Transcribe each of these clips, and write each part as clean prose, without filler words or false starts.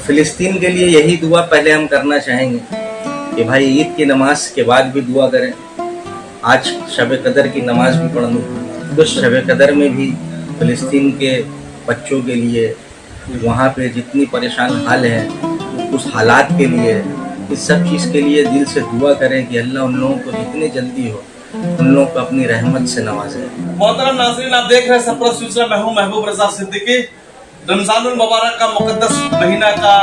फिलिस्तीन के लिए यही दुआ पहले हम करना चाहेंगे कि भाई ईद की नमाज के बाद भी दुआ करें। आज शब कदर की नमाज भी पढ़नी है, तो शब कदर में भी फिलिस्तीन के बच्चों के लिए वहाँ पे जितनी परेशान हाल है, उस हालात के लिए, इस सब चीज़ के लिए दिल से दुआ करें कि अल्लाह उन लोगों को जितनी जल्दी हो उन लोगों को अपनी रहमत से नवाजे। मोहतरम नाज़रीन, आप देख रहे हैं सरपरस्त सिलसिला, मैं हूं महबूब रजा सिद्दीकी। रमजानुल मुबारक का मुकद्दस महीना का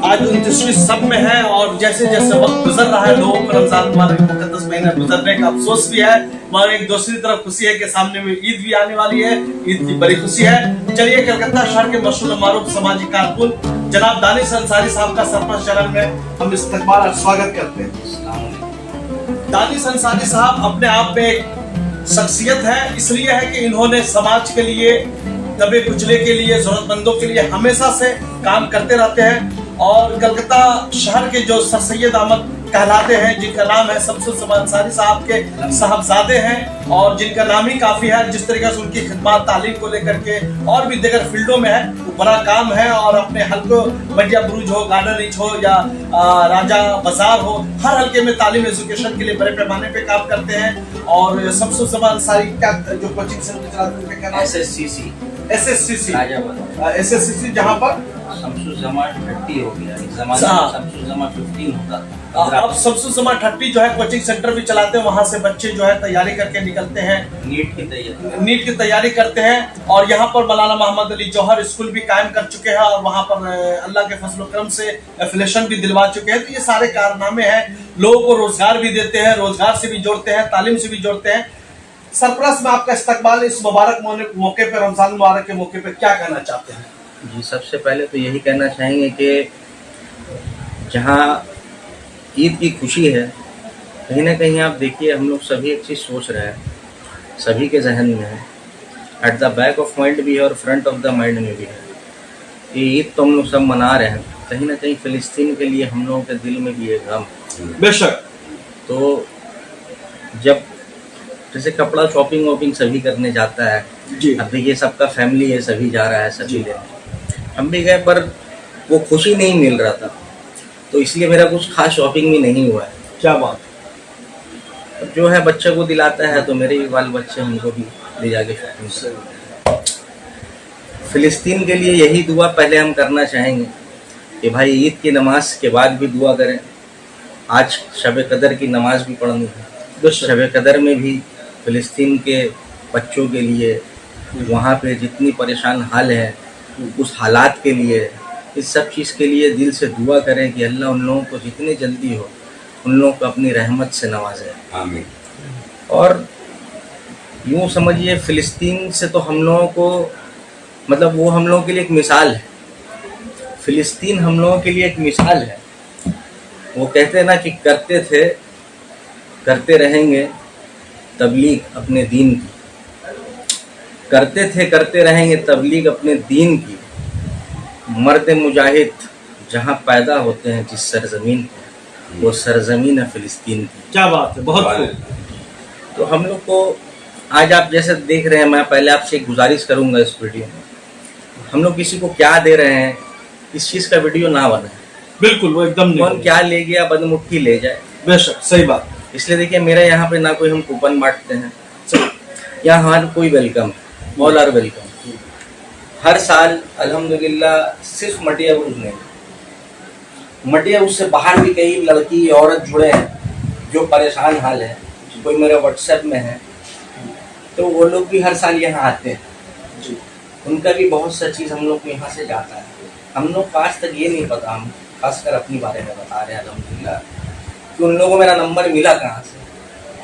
आज 29वीं शब में है और जैसे जैसे वक्त गुजर रहा है लोगों को रमजान मुबारक मुकद्दस महीना गुजरने का अफसोस भी है, मगर एक दूसरी तरफ खुशी है कि सामने में ईद भी आने वाली है। ईद की बड़ी खुशी है। चलिए कलकत्ता शहर के मशहूर मारूफ समाजी कारकुन जनाब दानिश अंसारी साहब का सरपंच चैनल में हम इस्तकबाल और स्वागत करते हैं। दानिश अंसारी साहब अपने आप में एक शख्सियत है, इसलिए है कि इन्होंने समाज के लिए, दबे कुचले के लिए, जरूरतमंदों के लिए हमेशा से काम करते रहते हैं। और कलकत्ता शहर के जो सर सैयद अहमद कहलाते हैं, जिनका नाम है शमसुल अंसारी साहब के साहबजादे हैं और जिनका नाम ही काफी है, जिस तरीके से उनकी खिदमत तालीम को लेकर के और भी दीगर फील्डों में है, वो बड़ा काम है। और अपने हल्को मटिया बुरुज हो, गार्डन रिच हो या राजा बाजार हो, हर हल्के में तालीम एजुकेशन के लिए बड़े पैमाने पे काम करते हैं। और शमसुल अंसारी का जो कोचिंग सेंटर चलाते हैं, SSCC जहाँ पर शमसुज़्ज़मा 30 हो गया, इस ज़माने में शमसुज़्ज़मा 15 होता था। अब शमसुज़्ज़मा 30 जो है कोचिंग सेंटर भी चलाते हैं, वहाँ से बच्चे जो है तैयारी करके निकलते हैं, नीट की तैयारी करते हैं। और यहाँ पर मौलाना मोहम्मद अली जौहर स्कूल भी कायम कर चुके हैं और वहाँ पर अल्लाह के फजल करम से एफिलिएशन भी दिलवा चुके हैं। तो ये सारे कारनामे हैं, लोगों को रोजगार भी देते हैं, रोजगार से भी जोड़ते हैं, तालीम से भी जोड़ते हैं। सरप्लस में आपका इस्तकबाल इस मुबारक मौके पर, रमजान मुबारक के मौके पर क्या कहना चाहते हैं? जी, सबसे पहले तो यही कहना चाहेंगे कि जहाँ ईद की खुशी है, कहीं ना कहीं आप देखिए हम लोग सभी एक चीज़ सोच रहे हैं, सभी के जहन में है, at the back of mind भी है और फ्रंट ऑफ द माइंड में भी है। ये ईद तो हम लोग सब मना रहे हैं, कहीं ना कहीं फ़िलिस्तीन के लिए हम लोगों के दिल में भी एक गम। बेशक। तो जब जैसे कपड़ा शॉपिंग वॉपिंग सभी करने जाता है जी, अब देखिए सबका फैमिली है, सभी जा रहा है, सभी लेने, हम भी गए पर वो खुशी नहीं मिल रहा था, तो इसलिए मेरा कुछ खास शॉपिंग भी नहीं हुआ है। क्या बात। जो है बच्चे को दिलाता है तो मेरे भी बाल बच्चे उनको भी ले जाके शॉपिंग। फिलिस्तीन के लिए यही दुआ पहले हम करना चाहेंगे कि भाई ईद की नमाज के बाद भी दुआ करें। आज शब कदर की नमाज भी पढ़नी है, तो शब कदर में भी फिलिस्तीन के बच्चों के लिए वहाँ पे जितनी परेशान हाल है, उस हालात के लिए, इस सब चीज़ के लिए दिल से दुआ करें कि अल्लाह उन लोगों को जितनी जल्दी हो उन लोगों को अपनी रहमत से नवाजे। आमीन। और यूँ समझिए फ़िलिस्तीन से तो हम लोगों को मतलब वो हम लोगों के लिए एक मिसाल है, फ़िलिस्तीन हम लोगों के लिए एक मिसाल है। वो कहते हैं ना कि करते थे करते रहेंगे तबलीग अपने दीन की, करते थे करते रहेंगे तबलीग अपने दीन की, मर्द मुजाहिद जहाँ पैदा होते हैं जिस सरजमीन पे, वो सरजमीन है फ़िलिस्तीन की। क्या बात है, बहुत खूब। तो हम लोग को आज आप जैसे देख रहे हैं, मैं पहले आपसे एक गुजारिश करूंगा इस वीडियो में, हम लोग किसी को क्या दे रहे हैं इस चीज़ का वीडियो ना बनाए। बिल्कुल, वो एकदम कौन क्या ले गया बदमुट्ठी ले जाए। बेशक, सही बात। इसलिए देखिए मेरे यहाँ पे ना कोई हम कूपन बांटते हैं, यहाँ हर कोई वेलकम है, ऑल आर वेलकम। हर साल अल्हम्दुलिल्लाह सिर्फ मटिया बुरुज नहीं, मटिया उससे बाहर भी कई लड़की औरत जुड़े हैं जो परेशान हाल है, कोई मेरे व्हाट्सएप में है, तो वो लोग भी हर साल यहाँ आते हैं जी। उनका भी बहुत सा चीज़ हम लोग को यहाँ से जाता है। हम लोग को आज तक ये नहीं पता, हम खासकर अपनी बारे में बता रहे हैं अल्हम्दुलिल्लाह, कि उन लोगों को मेरा नंबर मिला कहाँ से।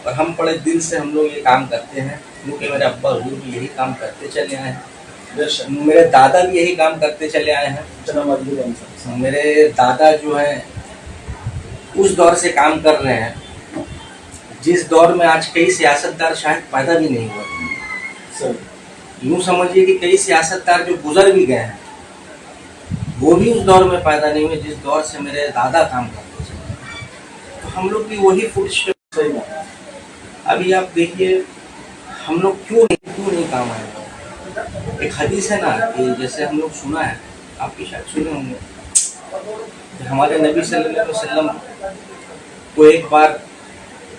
और हम बड़े दिल से हम लोग ये काम करते हैं, क्योंकि मेरे अब्बा हुजूर भी यही काम करते चले आए हैं, मेरे दादा भी यही काम करते चले आए हैं। मेरे दादा जो है उस दौर से काम कर रहे हैं जिस दौर में आज कई सियासतदार शायद पैदा भी नहीं हुए। यूँ समझिए कि कई सियासतदार जो गुजर भी गए हैं वो भी उस दौर में पैदा नहीं हुए जिस दौर से मेरे दादा काम करते थे। तो हम लोग की वही फुटस्टेप। अभी आप देखिए हम लोग क्यों नहीं काम आए। एक हदीस है ना कि जैसे हम लोग सुना है آپ کی شاید سنے ہوں گے کہ ہمارے نبی صلی اللہ علیہ وسلم کو ایک بار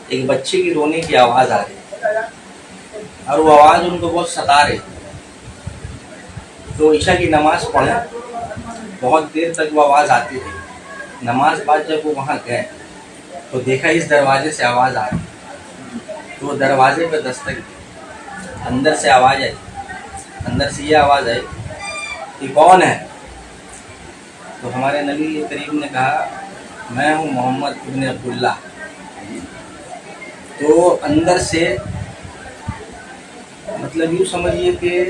ایک بچے کی رونے کی آواز آ رہی اور وہ آواز ان کو بہت ستا رہی. تو عشاء کی نماز پڑھیں, بہت دیر تک وہ آواز آتی تھی. نماز بعد جب وہ وہاں گئے تو دیکھا اس دروازے سے آواز آ رہی. تو وہ دروازے پہ دستک دی, اندر سے آواز آئی, اندر سے یہ آواز آئی کہ کون ہے؟ تو ہمارے نبی کریم نے کہا میں ہوں محمد ابن عبداللہ. تو اندر سے مطلب یوں سمجھیے کہ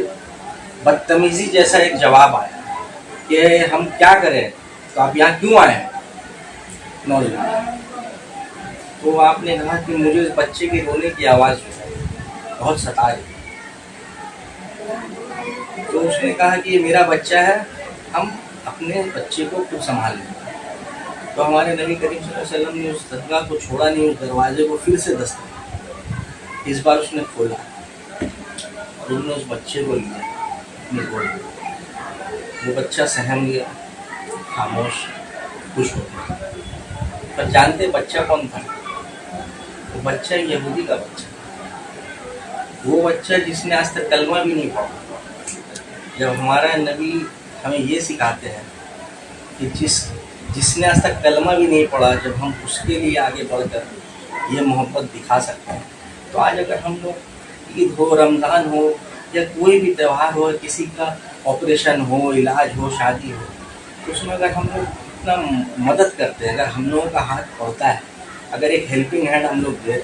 بدتمیزی جیسا ایک جواب آیا کہ ہم کیا کریں, تو آپ یہاں کیوں آئے ہیں؟ نوجوان. تو آپ نے کہا کہ مجھے اس بچے کے رونے کی آواز جو ہے بہت ستا رہی. تو اس نے کہا کہ یہ میرا بچہ ہے, ہم اپنے بچے کو خود سنبھال لیں. تو ہمارے نبی کریم صلی اللہ علیہ وسلم نے اس درگاہ کو چھوڑا نہیں, اس دروازے کو پھر سے دستک. اس بار اس نے کھولا اور انہوں نے اس بچے کو لیا اپنی گود میں. وہ بچہ سہم گیا, خاموش, خوش ہو گیا. پر جانتے بچہ کون تھا؟ وہ بچہ یہودی کا بچہ, وہ بچہ جس نے آج تک کلمہ بھی نہیں پڑھا. جب ہمارا نبی ہمیں یہ سکھاتے ہیں کہ جس نے آج تک کلمہ بھی نہیں پڑھا, جب ہم اس کے لیے آگے بڑھ کر یہ محبت دکھا سکتے ہیں, تو آج اگر ہم لوگ عید ہو, رمضان ہو یا کوئی بھی تہوار ہو, کسی کا آپریشن ہو, علاج ہو, شادی ہو, تو اس میں اگر ہم لوگ اتنا مدد کرتے ہیں, اگر ہم لوگوں کا ہاتھ پڑتا ہے, اگر ایک ہیلپنگ ہینڈ ہم لوگ دے,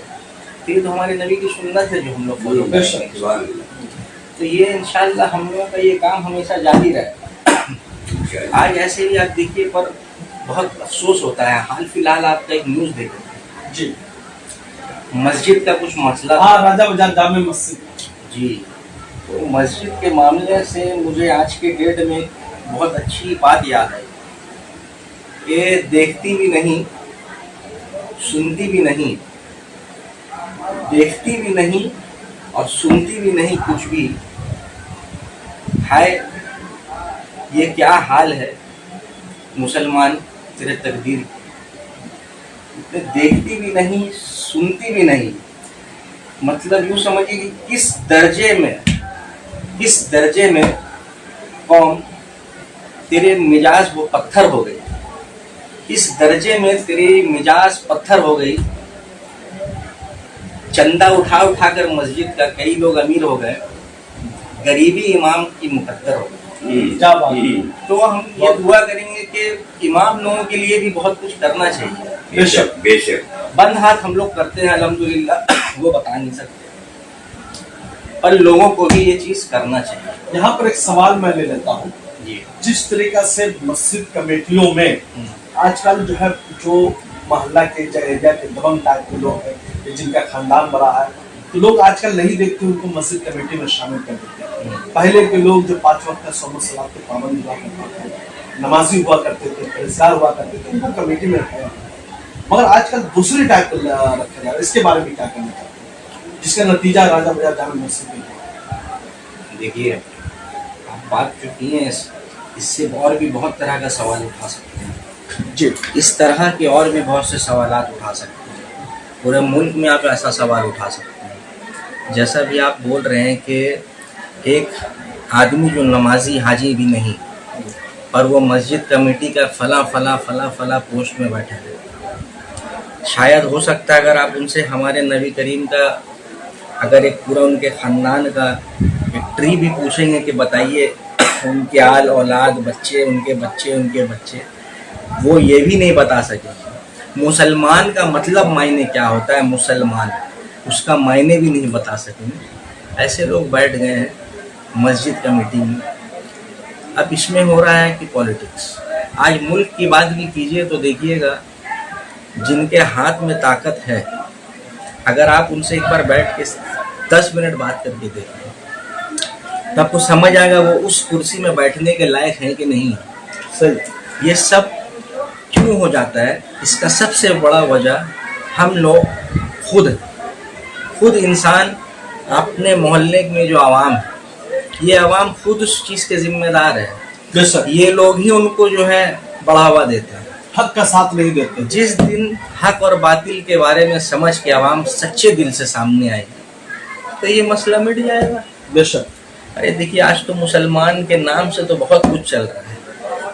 تو یہ تو ہمارے نبی کی سنت ہے جو ہم لوگ فالو کرتے ہیں. تو یہ انشاءاللہ ہم لوگوں کا یہ کام ہمیشہ جاری رہے. آج ایسے ہی آپ دیکھیے, پر بہت افسوس ہوتا ہے. حال فی الحال آپ کا ایک نیوز دیکھیں جی, مسجد کا کچھ مسئلہ ہاں, راجہ بازار جامع مسجد. جی, تو مسجد کے معاملے سے مجھے آج کے ڈیٹ میں بہت اچھی بات یاد آئی کہ دیکھتی بھی نہیں, سنتی بھی نہیں, دیکھتی بھی نہیں اور سنتی بھی نہیں کچھ بھی. ہائے یہ کیا حال ہے مسلمان تیرے تقدیر کی. دیکھتی بھی نہیں, سنتی بھی نہیں, مطلب یوں سمجھیے کہ کس درجے میں قوم تیرے مزاج وہ پتھر ہو گئی, کس درجے میں تیری مزاج پتھر ہو گئی. چندہ اٹھا کر مسجد کا کئی لوگ امیر ہو گئے, غریبی امام کی مقدر ہو گئی. تو ہم یہ دعا کریں گے کہ امام لوگوں کے لیے بھی بہت کچھ کرنا چاہیے. بے شک, بے شک بند ہاتھ ہم لوگ کرتے ہیں الحمدللہ, وہ بتا نہیں سکتے, پر لوگوں کو بھی یہ چیز کرنا چاہیے. یہاں پر ایک سوال میں لے لیتا ہوں. جی, جس طریقہ سے مسجد کمیٹیوں میں آج کل جو ہے, جو محلہ کے ایریا کے دبنگ ٹائپ کے لوگ ہیں, جن کا خاندان بڑا ہے, تو لوگ آج کل نہیں دیکھتے ان کو مسجد کمیٹی میں شامل کر دیتے ہیں. پہلے کے لوگ جو 5 وقت کا صبح صلات کے پابند ہوا کرتے تھے, نمازی ہوا کرتے تھے, پرہیزگار ہوا کرتے تھے, ان کو کمیٹی میں رکھا. مگر آج کل دوسری ٹائپ کو رکھا جا رہا ہے. اس کے بارے میں کیا کہنا چاہتے ہیں, جس کا نتیجہ راجہ بازار جامع مسجد میں؟ دیکھیے آپ بات جو کی ہیں اس سے اور بھی بہت طرح کا سوال اٹھا سکتے ہیں. جی, اس طرح کے اور بھی بہت سے سوالات اٹھا سکتے ہیں. پورے ملک میں آپ ایسا سوال اٹھا سکتے ہیں. جیسا بھی آپ بول رہے ہیں کہ ایک آدمی جو نمازی حاجی بھی نہیں, اور وہ مسجد کمیٹی کا فلاں پوسٹ میں بیٹھے ہیں. شاید ہو سکتا ہے اگر آپ ان سے ہمارے نبی کریم کا اگر ایک پورا ان کے خاندان کا ایک ٹری بھی پوچھیں گے کہ بتائیے ان کے آل اولاد, بچے, ان کے بچے, وہ یہ بھی نہیں بتا سکے. مسلمان کا مطلب معنی کیا ہوتا ہے, مسلمان اس کا معنی بھی نہیں بتا سکیں. ایسے لوگ بیٹھ گئے ہیں مسجد کمیٹی میں. اب اس میں ہو رہا ہے کہ پولیٹکس. آج ملک کی بات بھی کیجئے تو دیکھیے گا جن کے ہاتھ میں طاقت ہے, اگر آپ ان سے ایک بار بیٹھ کے 10 منٹ بات کر کے دیکھیں تو آپ کو سمجھ آئے گا وہ اس کرسی میں بیٹھنے کے لائق ہیں کہ نہیں. صحیح. یہ سب کیوں ہو جاتا ہے؟ اس کا سب سے بڑا وجہ ہم لوگ خود انسان, اپنے محلے میں جو عوام ہے, یہ عوام خود اس چیز کے ذمہ دار ہے بے شک ये लोग ही उनको जो है बढ़ावा देते हैं। हक का साथ नहीं देते। जिस दिन हक और बातिल के बारे में समझ के आवाम सच्चे दिल से सामने आएगी तो ये मसला मिट जाएगा। बेशक। अरे देखिए, आज तो मुसलमान के नाम से तो बहुत कुछ चल रहा है।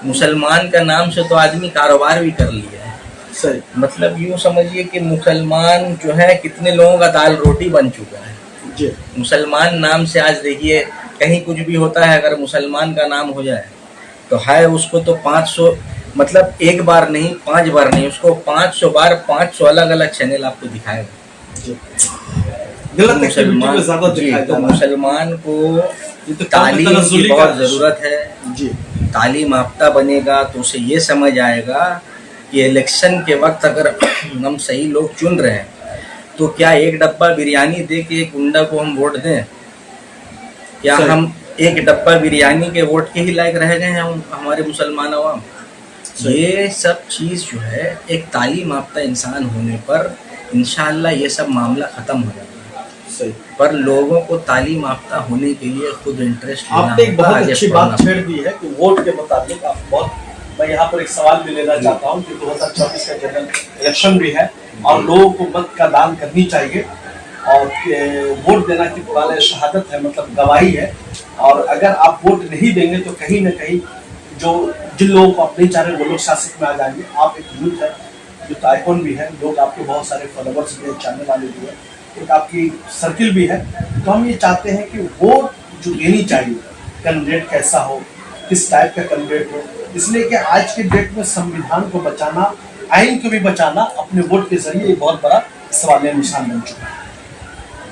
मुसलमान का नाम से तो आदमी कारोबार भी कर लिया है। सही। मतलब यूँ समझिए कि मुसलमान जो है कितने लोगों का दाल रोटी बन चुका है जी। मुसलमान नाम से आज देखिए कहीं कुछ भी होता है, अगर मुसलमान का नाम हो जाए तो है उसको तो 500, मतलब एक बार नहीं 5 बार नहीं, उसको 500 बार 500 अलग अलग चैनल आपको दिखाएगा। जी। गलत एक्टिविटी में ज़्यादा दिखाई तो जा रहा है। मुसलमान को तो तालीम की बहुत ज़रूरत है। जी। तालीम याफ्ता बनेगा तो उसे ये समझ आएगा कि इलेक्शन के वक्त अगर हम सही लोग चुन रहे हैं तो क्या एक डब्बा बिरयानी दे के एक गुंडा को हम वोट दें? क्या सही। हम एक डब्बा बिरयानी के वोट के ही लायक रह गए हैं हमारे मुसलमान अवाम? ये सब चीज़ जो है एक तालीम याफ्ता इंसान होने पर इंशाअल्लाह ये सब मामला ख़त्म हो जाएगा। सही। पर लोगों को तालीम याफ्ता होने के लिए खुद इंटरेस्ट आपने एक बहुत अच्छी बात छेड़ दी है कि वोट के मुताबिक आप बहुत, मैं यहाँ पर एक सवाल भी लेना चाहता हूँ कि 2024 का जनरल इलेक्शन भी है और लोगों को मत का दान करनी चाहिए और वोट देना की पुराने शहादत है, मतलब गवाही है। और अगर आप वोट नहीं देंगे तो कहीं ना कहीं जिन लोगों को आप नहीं चाह रहे वो लोग शासित में आ जाएंगे। आप एक यूथ है, यूथ आइकॉन भी है, लोग आपके बहुत सारे फॉलोवर्स भी है, चाहने वाले भी है, एक आपकी सर्किल भी है। तो हम ये चाहते हैं कि वोट जो देनी चाहिए, कैंडिडेट कैसा हो, किस टाइप का कैंडिडेट हो, इसलिए कि आज के डेट में संविधान को बचाना, आइन को भी बचाना अपने वोट के जरिए एक बहुत बड़ा सवालिया निशान बन चुका है।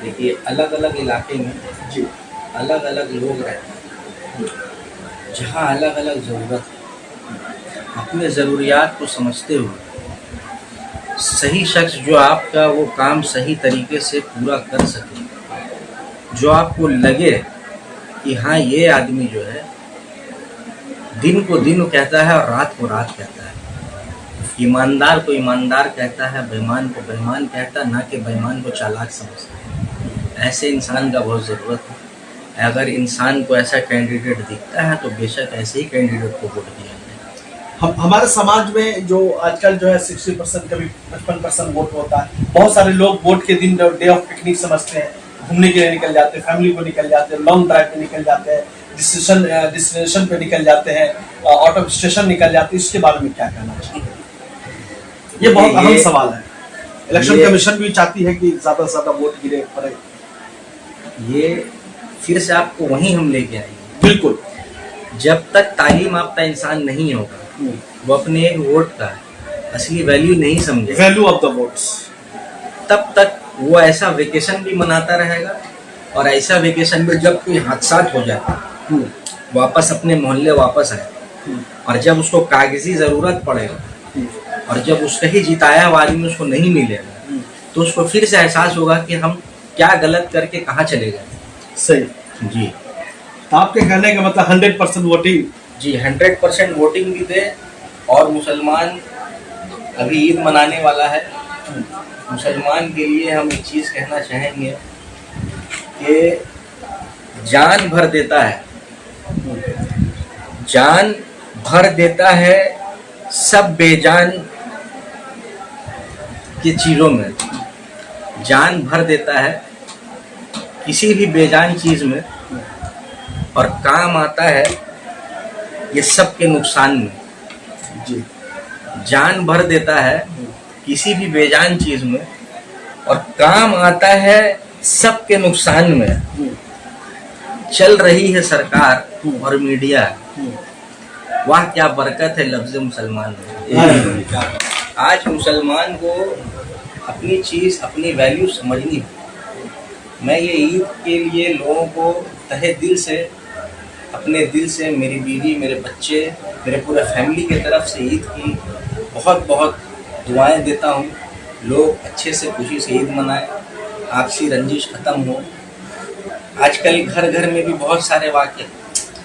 देखिए, अलग अलग इलाके में जी अलग अलग लोग रहते हैं, जहाँ अलग अलग ज़रूरत है, अपने ज़रूरियात को समझते हुए सही शख्स जो आपका वो काम सही तरीके से पूरा कर सके, जो आपको लगे कि हाँ ये आदमी जो है दिन को दिन कहता है और रात को रात कहता है, ईमानदार को ईमानदार कहता है, बेईमान को बेईमान कहता है, ना कि बेईमान को चालाक समझता है। ऐसे इंसान का बहुत ज़रूरत है। अगर इंसान को ऐसा कैंडिडेट दिखता है तो बेशक ऐसे ही कैंडिडेट को वोट दिया जाए। हमारे समाज में जो आजकल जो है 60% कभी 55% वोट होता है। बहुत सारे लोग वोट के दिन डे ऑफ पिकनिक समझते हैं, घूमने के लिए निकल जाते हैं, फैमिली को निकल जाते हैं, लॉन्ग ड्राइव पे निकल जाते हैं, डिस्टिनेशन पे निकल जाते हैं, आउट ऑफ स्टेशन निकल जाते हैं। इसके बारे में क्या कहना चाहिए? ये बहुत अहम सवाल है। इलेक्शन कमीशन भी चाहती है कि ज्यादा से ज्यादा वोट गिरे पड़े। ये फिर से आपको वहीं हम लेके आएंगे। बिल्कुल। जब तक तालीम याफ्ता इंसान नहीं होगा वो अपने एक वोट का असली वैल्यू नहीं समझेगा, वैल्यू ऑफ द वोट्स, तब तक वो ऐसा वेकेशन भी मनाता रहेगा और ऐसा वेकेशन में जब कोई हादसा हो जाए वापस अपने मोहल्ले वापस आए और जब उसको कागजी ज़रूरत पड़ेगा और जब उसका ही जिताया हुआ आदमी उसको नहीं मिलेगा तो उसको फिर से एहसास होगा कि हम क्या गलत करके कहाँ चले गए। सही जी, तो आपके कहने का मतलब 100% वोटिंग। जी 100% वोटिंग भी दे। और मुसलमान अभी ईद मनाने वाला है, मुसलमान के लिए हम एक चीज़ कहना चाहेंगे कि जान भर देता है, जान भर देता है सब बेजान की चीज़ों में, जान भर देता है किसी भी बेजान चीज़ में और काम आता है ये सब के नुकसान में। जी, जान भर देता है किसी भी बेजान चीज़ में और काम आता है सब के नुकसान में। चल रही है सरकार और मीडिया, वाह क्या बरकत है लफ्ज़ मुसलमान में। आज मुसलमान को अपनी चीज़ अपनी वैल्यू समझनी है। मैं ये ईद के लिए लोगों को तहे दिल से, अपने दिल से, मेरी बीवी, मेरे बच्चे, मेरे पूरे फैमिली की तरफ से ईद की बहुत बहुत दुआएं देता हूँ। लोग अच्छे से खुशी से ईद मनाएं, आपसी रंजिश ख़त्म हो। आजकल घर घर में भी बहुत सारे वाक़े,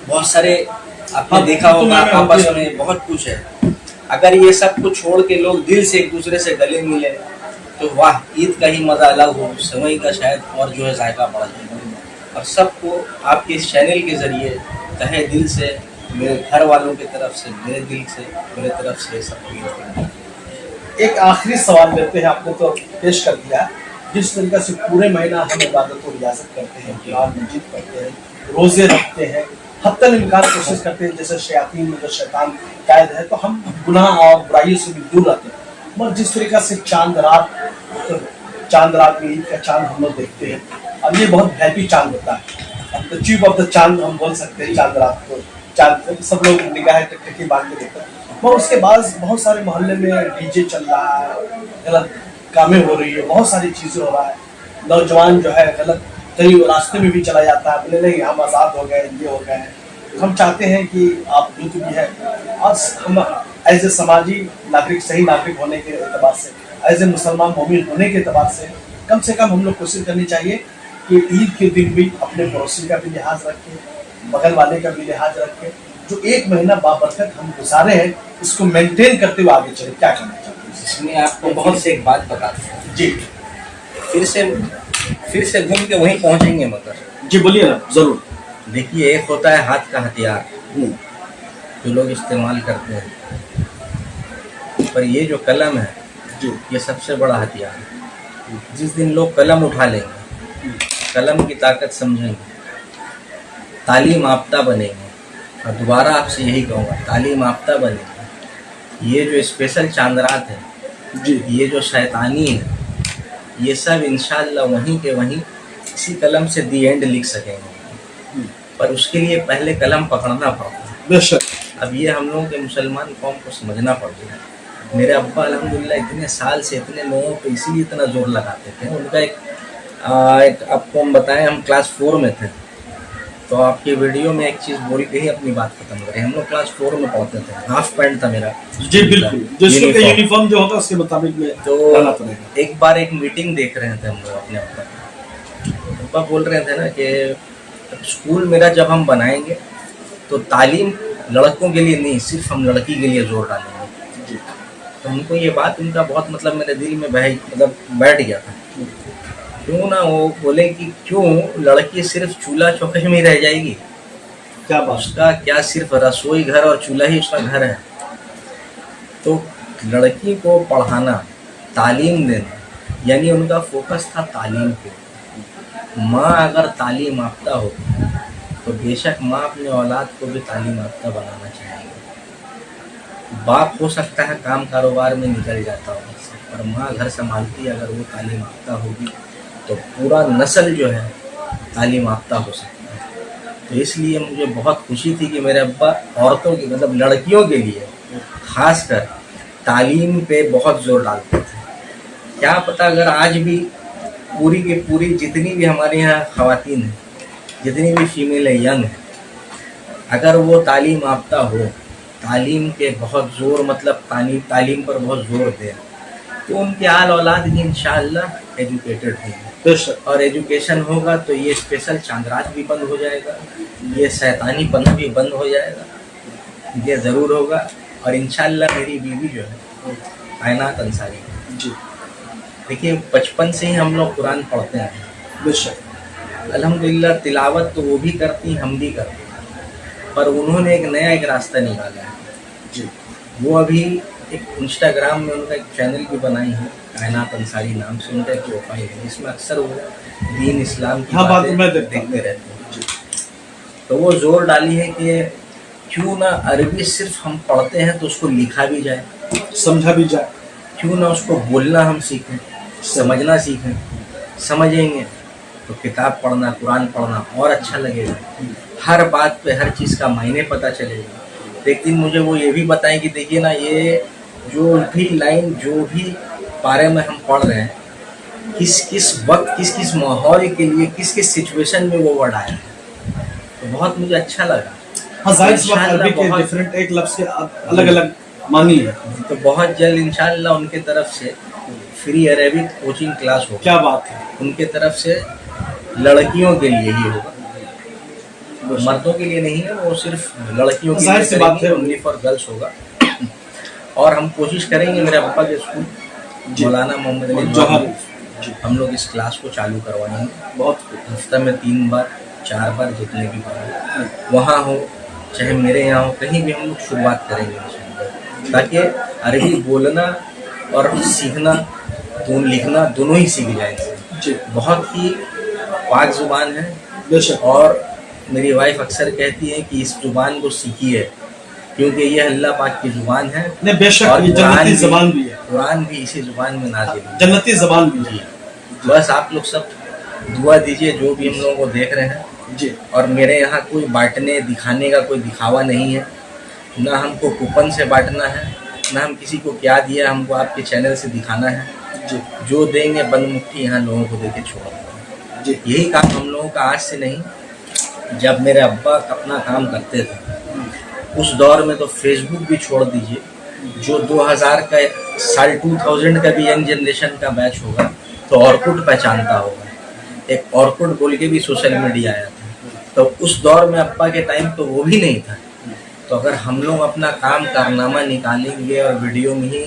बहुत सारे आपने देखा होगा आपस में बहुत कुछ है। अगर ये सब कुछ छोड़ के लोग दिल से एक दूसरे से गले मिले तो वाह, ईद का ही मज़ा अलग हो, समय का शायद और जो है जायका बढ़ जाए। और सबको आपके इस चैनल के ज़रिए तहे दिल से मेरे घर वालों की तरफ से, मेरे दिल से, मेरे तरफ से सब ईद। एक आखिरी सवाल लेते हैं, आपने तो पेश कर दिया, जिस तरीके से पूरे महीना हम इबादत और रियासत करते हैं, कुरान मजीद पढ़ते हैं, रोज़े रखते हैं, हत्तल इम्कान कोशिश करते हैं, जैसे शयातीन में जो शैतान कैद है तो हम गुनाह और बुराइयों से भी दूर रहते हैं, मगर जिस तरीके से चांद रात में ईद का चांद हम लोग देखते हैं, अब ये बहुत हैप्पी चांद होता है, द चीफ ऑफ द चांद हम बोल सकते हैं चांद रात को, चांद सब लोग निगाह टकटकी बांध के देखते हैं, मगर उसके बाद बहुत सारे मोहल्ले में डीजे चल रहा है, गलत कामें हो रही है, बहुत सारी चीज़ें हो रहा है, नौजवान जो है गलत कई रास्ते में भी चला जाता है, बोले नहीं हम आज़ाद हो गए, ये हो गए। हम चाहते हैं कि आप जो भी है, और हम एज ए समाजी नागरिक, सही नागरिक होने के एतबार से, एज ए मुसलमान मोमिन होने के एतबार से कम हम लोग कोशिश करनी चाहिए कि ईद के दिन भी अपने पड़ोसी का भी लिहाज रखें, बगल वाले का भी लिहाज रखें, जो एक महीना बाबरकत हम गुजारे हैं इसको मेंटेन करते हुए आगे चले। क्या करना चाहते हैं इसमें? आपको बहुत से एक बात बताते हैं जी, फिर से घूम के वहीं पहुंचेंगे, मगर जी बोलिए ना, जरूर। देखिए, एक होता है हाथ का हथियार जो लोग इस्तेमाल करते हैं, पर ये जो कलम है जी, ये सबसे बड़ा हथियार है। जिस दिन लोग कलम उठा लेंगे, कलम की ताकत समझेंगे, तालीम याफ्ता बनेंगे, और दोबारा आपसे यही कहूँगा, तालीम याफ्ता बनेंगे। ये जो स्पेशल चांद रात है जी, ये जो शैतानी है, ये सब इंशाअल्लाह वहीं के वहीं इसी कलम से दी एंड लिख सकेंगे, पर उसके लिए पहले कलम पकड़ना पड़ता है। बेशक। अब ये हम लोगों के मुसलमान कौम को समझना पड़ता है। मेरे अब्बा अल्हम्दुलिल्लाह इतने साल से इतने लोगों पे इसीलिए इतना जोर लगाते थे। उनका एक आपको हम बताएं, हम क्लास 4 में थे, तो आपकी वीडियो में एक चीज़ बोल के ही अपनी बात खत्म करें। हम लोग क्लास 4 में पढ़ते थे, हाफ पैंट था मेरा। जी बिल्कुल, यूनिफॉर्म जो होगा उसके मुताबिक में तो रहना पड़ेगा। एक बार एक मीटिंग देख रहे थे हम लोग अपने अब्बा बोल रहे थे ना कि स्कूल मेरा जब हम बनाएंगे तो तालीम लड़कों के लिए नहीं, सिर्फ हम लड़की के लिए जोर डालेंगे। तो हमको ये बात उनका बहुत मतलब मेरे दिल में बैठ गया था। क्यों ना वो बोले कि क्यों लड़की सिर्फ चूल्हा चौके में ही रह जाएगी, क्या बात, उसका क्या सिर्फ रसोई घर और चूल्हा ही उसका घर है। तो लड़की को पढ़ाना, तालीम देना, यानी उनका फोकस था तालीम पे। माँ अगर तालीम याफ्ता हो तो बेशक माँ अपने औलाद को भी तालीम याफ्ता बनाना चाहिए। बाप हो सकता है काम कारोबार में निकल जाता हो, पर माँ घर संभालती है, अगर वो तालीम याफ्ता होगी तो पूरा नस्ल जो है तालीम याफ्ता हो सकता है। तो इसलिए मुझे बहुत खुशी थी कि मेरे अब्बा औरतों की मतलब लड़कियों के लिए खासकर तालीम पे बहुत जोर डालते थे। क्या पता अगर आज भी पूरी की पूरी जितनी भी हमारे यहाँ ख़वातीन हैं, जितनी भी फीमेल है, यंग है, अगर वो तालीम याफ्ता हो, तालीम के बहुत ज़ोर मतलब तालीम पर बहुत ज़ोर दे, तो उनके आल औलाद भी इंशाअल्लाह एजुकेटेड होंगे। और एजुकेशन होगा तो ये स्पेशल चांद रात भी बंद हो जाएगा, ये शैतानी पना भी बंद हो जाएगा, ये ज़रूर होगा। और इंशाअल्लाह मेरी बीवी जो है कायनात अंसारी जी, देखिए बचपन से ही हम लोग कुरान पढ़ते हैं, बेशक अल्हम्दुलिल्लाह तिलावत तो वो भी करती, हम भी करते हैं, पर उन्होंने एक रास्ता निकाला है जी। वो अभी एक इंस्टाग्राम में उनका एक चैनल भी बनाई है, कायनात अंसारी नाम से उनका एक प्रोफाइल है, जिसमें अक्सर वो दीन इस्लाम की बातें देखते रहते हैं। तो वो जोर डाली है कि क्यों ना अरबी सिर्फ हम पढ़ते हैं तो उसको लिखा भी जाए, समझा भी जाए, क्यों ना उसको बोलना हम सीखें, समझना सीखें। समझेंगे तो किताब पढ़ना, कुरान पढ़ना और अच्छा लगेगा, हर बात पे हर चीज़ का मायने पता चलेगा। एक दिन मुझे वो ये भी बताएं कि देखिए ना, ये जो भी लाइन जो भी पारे में हम पढ़ रहे हैं, किस किस वक्त किस किस माहौल के लिए किस किस सिचुएशन में वो वर्ड आया है, तो बहुत मुझे अच्छा लगा। हाँ, अरबी के डिफरेंट एक लफ्ज़ के अलग अलग मानी है। तो बहुत जल्द इंशाअल्लाह उनके तरफ से फ्री अरेबिक कोचिंग क्लास होगा। क्या बात है, उनके तरफ से लड़कियों के लिए ही होगा, मर्दों के लिए नहीं है, वो सिर्फ लड़कियों के लिए बात है, ओनली फॉर गर्ल्स होगा। और हम कोशिश करेंगे, मेरे पापा के स्कूल मौलाना मोहम्मद अली जौहर, हम लोग इस क्लास को चालू करवाएंगे। बहुत हफ्ता में 3 बार 4 बार जितने भी बार वहाँ हो, चाहे मेरे यहाँ हो, कहीं भी हम लोग शुरुआत करेंगे इंशाअल्लाह, ताकि अरबी बोलना और सीखना, लिखना दोनों ही सीख जाए। जी बहुत ही पाक ज़ुबान है, बेशक। और मेरी वाइफ अक्सर कहती है कि इस ज़ुबान को सीखिए, क्योंकि ये अल्लाह पाक की ज़ुबान है। नहीं बेशक, और ये जन्नती ज़बान भी है, कुरान भी इसी ज़ुबान में नाज़िल है, जन्नती ज़बान भी है। जी। बस आप लोग सब दुआ दीजिए जो भी हम लोगों को देख रहे हैं जी। और मेरे यहाँ कोई बांटने दिखाने का कोई दिखावा नहीं है, ना हमको कूपन से बांटना है, ना हम किसी को क्या दिया हमको आपके चैनल से दिखाना है। जी जो देंगे बंद मुट्ठी यहाँ लोगों को देके छोड़। जी यही काम हम लोगों का आज से नहीं, जब मेरे अब्बा अपना काम करते थे उस दौर में तो फेसबुक भी छोड़ दीजिए, जो 2000 का साल 2000 का भी यंग जनरेशन का बैच होगा तो ऑर्कुट पहचानता होगा। एक ऑर्कुट बोल के भी सोशल मीडिया आया था, तो उस दौर में अब्बा के टाइम तो वो भी नहीं था। तो अगर हम लोग अपना काम कारनामा निकालेंगे और वीडियो में ही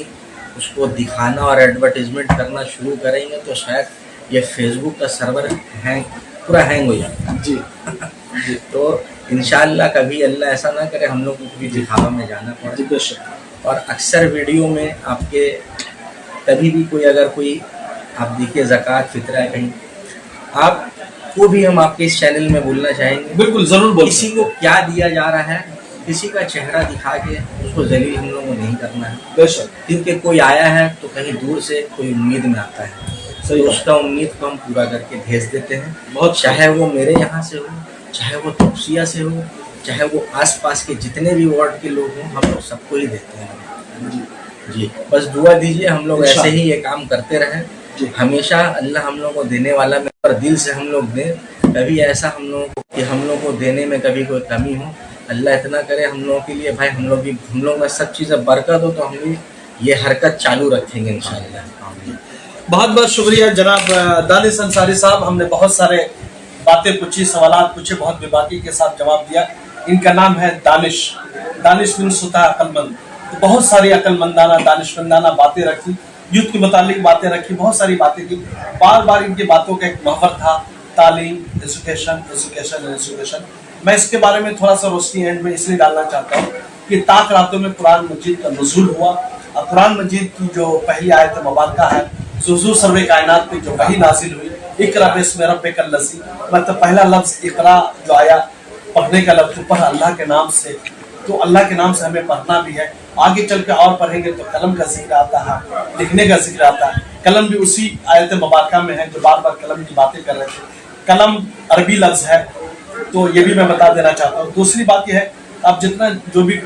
उसको दिखाना और एडवर्टीजमेंट करना शुरू करेंगे तो शायद ये फेसबुक का सर्वर पूरा हैंग हो जाएगा। जी तो इंशाअल्लाह कभी अल्लाह ऐसा ना करे हम लोग को कभी दिखावा में जाना पड़े। बेशक। और अक्सर वीडियो में आपके कभी भी कोई अगर कोई आप देखिए ज़कात फितरा है कहीं, आपको भी हम आपके इस चैनल में बोलना चाहेंगे, बिल्कुल ज़रूर बोल। किसी को क्या दिया जा रहा है, किसी का चेहरा दिखा के उसको जलील हम लोगों को नहीं करना है। बेशक। क्योंकि कोई आया है तो कहीं दूर से कोई उम्मीद में आता है, सही तो बात। उसका उम्मीद को हम पूरा करके भेज देते हैं। बहुत चाहे वो मेरे यहाँ से हो, चाहे वो तोपसिया से हो, चाहे वो आसपास के जितने भी वार्ड के लोग हों, हम लोग सबको ही देते हैं। जी जी बस दुआ दीजिए, हम लोग ऐसे ही ये काम करते रहें जी। हमेशा। अल्लाह हम लोग को देने वाला में और दिल से हम लोग दें, कभी ऐसा हम लोगों को कि हम लोग को देने में कभी कोई कमी हो, अल्लाह इतना करे हम लोगों के लिए भाई, हम लोग में सब चीज़ें बरकत हो, तो हम भी ये हरकत चालू रखेंगे इंशाअल्लाह। बहुत बहुत शुक्रिया जनाब दानिश अंसारी साहब, हमने बहुत सारे बातें पूछी, सवालात पूछे, बहुत बेबाकी के साथ जवाब दिया। इनका नाम है दानिश, दानिश बिन सुता अक्लमंद। तो बहुत सारी अक्लमंदाना दानिशमंदाना बातें रखी, युद्ध के मुतालिक बातें रखी, बहुत सारी बातें की। बार बार इनकी बातों का एक महवर था तालीम, एजुकेशन एजुकेशन एजुकेशन। मैं इसके बारे में थोड़ा सा रोशनी एंड में इसलिए डालना चाहता हूँ कि ताक रातों में कुरान मजीद का नुज़ूल हुआ, और कुरान मजीद की जो पहली आयत मुबारका है, हुज़ूर सर्वे कायनात पे जो वही नाजिल हुई, इक़रा बिस्मि रब्बिकल लज़ी, मतलब पहला लफ्ज़ इक़रा जो आया, पढ़ने का लफ्ज़ पढ़ अल्लाह के नाम से, तो अल्लाह के नाम से हमें पढ़ना भी है। आगे चल के और पढ़ेंगे तो कलम का जिक्र आता है, लिखने का जिक्र आता है। कलम भी उसी आयत मुबारका में है जो बार बार कलम की बातें कर रहे थे। कलम अरबी लफ्ज़ है, तो ये भी मैं बता देना चाहता हूँ। दूसरी बात यह है, अब जितना जो भी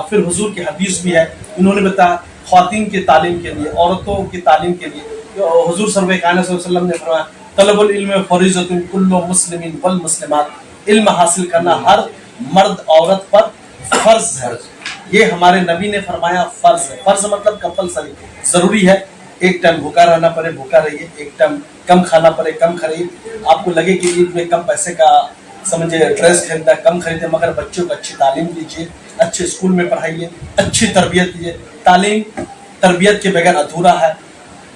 फिर हुजूर की हदीस भी है, उन्होंने बताया ख्वातीन की तालीम के लिए, औरतों की तालीम के लिए हुजूर सर्वे कायनात सल्लल्लाहु अलैहि वसल्लम ने फरमाया, तलबुल इल्म फरीज़तुन कुल्लु मुस्लिमिन वल मुस्लिमात, इल्म हासिल करना हर मर्द औरत पर फर्ज है। ये हमारे नबी ने फरमाया फर्ज है। फर्ज मतलब कंपलसरी, जरूरी है। एक टाइम भूखा रहना पड़े भूखा रहिए, एक टाइम कम खाना पड़े कम खाइए। आपको लगे कि ईद में कम पैसे का समझे ड्रेस खरीदना, कम खरीदे, मगर बच्चों को अच्छी तालीम दीजिए, अच्छे स्कूल में पढ़ाइए, अच्छी तरबियत दीजिए। तालीम तरबियत के बगैर अधूरा है,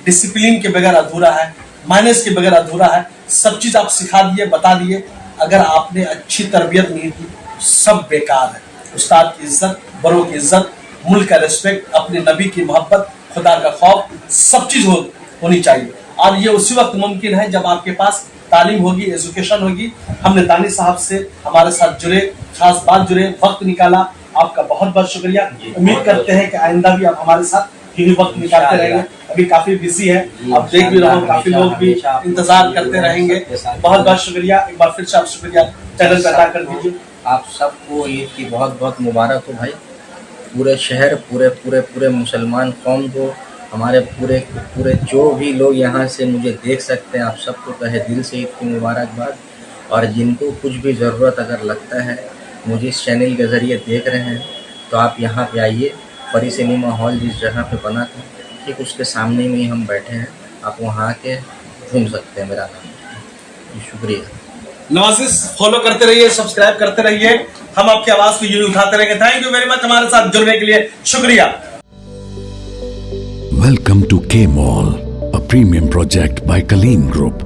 डिसिप्लिन के बगैर अधूरा है, माइनस के बगैर अधूरा है। सब चीज़ आप सिखा दिए, बता दिए, अगर आपने अच्छी तरबियत नहीं दी सब बेकार है। उस्ताद की इज्जत, बड़ों की इज्जत, मुल्क का रिस्पेक्ट, अपने नबी की मोहब्बत, खुदा का खौफ, सब चीज़ होनी चाहिए। और ये उसी वक्त मुमकिन है जब आपके पास तालीम होगी, एजुकेशन होगी। हमने दानिश साहब से हमारे साथ जुड़े, खास बात जुड़े, वक्त निकाला, आपका बहुत बहुत शुक्रिया। उम्मीद करते हैं कि आइंदा भी आप हमारे साथ भी वक्त निकालते रहेंगे। अभी काफी बिजी है, आप देख भी रहो, काफी लोग भी इंतजार करते रहेंगे। बहुत बहुत शुक्रिया, एक बार फिर से आप शुक्रिया चैनल पर अदा कर दीजिए। आप सबको ईद की बहुत बहुत मुबारक हो भाई। पूरे शहर, पूरे पूरे पूरे मुसलमान कौम को, हमारे पूरे पूरे जो भी लोग यहाँ से मुझे देख सकते हैं, आप सबको तहे दिल से ईद की मुबारकबाद। और जिनको कुछ भी ज़रूरत अगर लगता है, मुझे इस चैनल के ज़रिए देख रहे हैं, तो आप यहाँ पे आइए। परी सिनेमा हॉल जिस जगह पे बना था, ठीक उसके सामने में ही हम बैठे हैं, आप वहाँ आके घूम सकते हैं। मेरा नाम, शुक्रिया। नवाजिश फॉलो करते रहिए, सब्सक्राइब करते रहिए, हम आपकी आवाज़ को यूँ उठाते रहेंगे। थैंक यू वेरी मच हमारे साथ जुड़ने के लिए, शुक्रिया। Welcome to K-Mall, a premium project by Kaleen Group.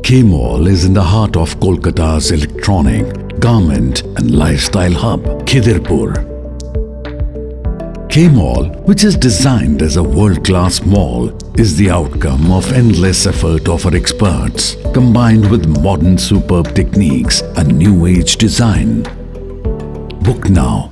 K-Mall is in the heart of Kolkata's electronic, garment and lifestyle hub, Khidirpur. K-Mall, which is designed as a world-class mall, is the outcome of endless effort of our experts, combined with modern superb techniques and new age design. Book now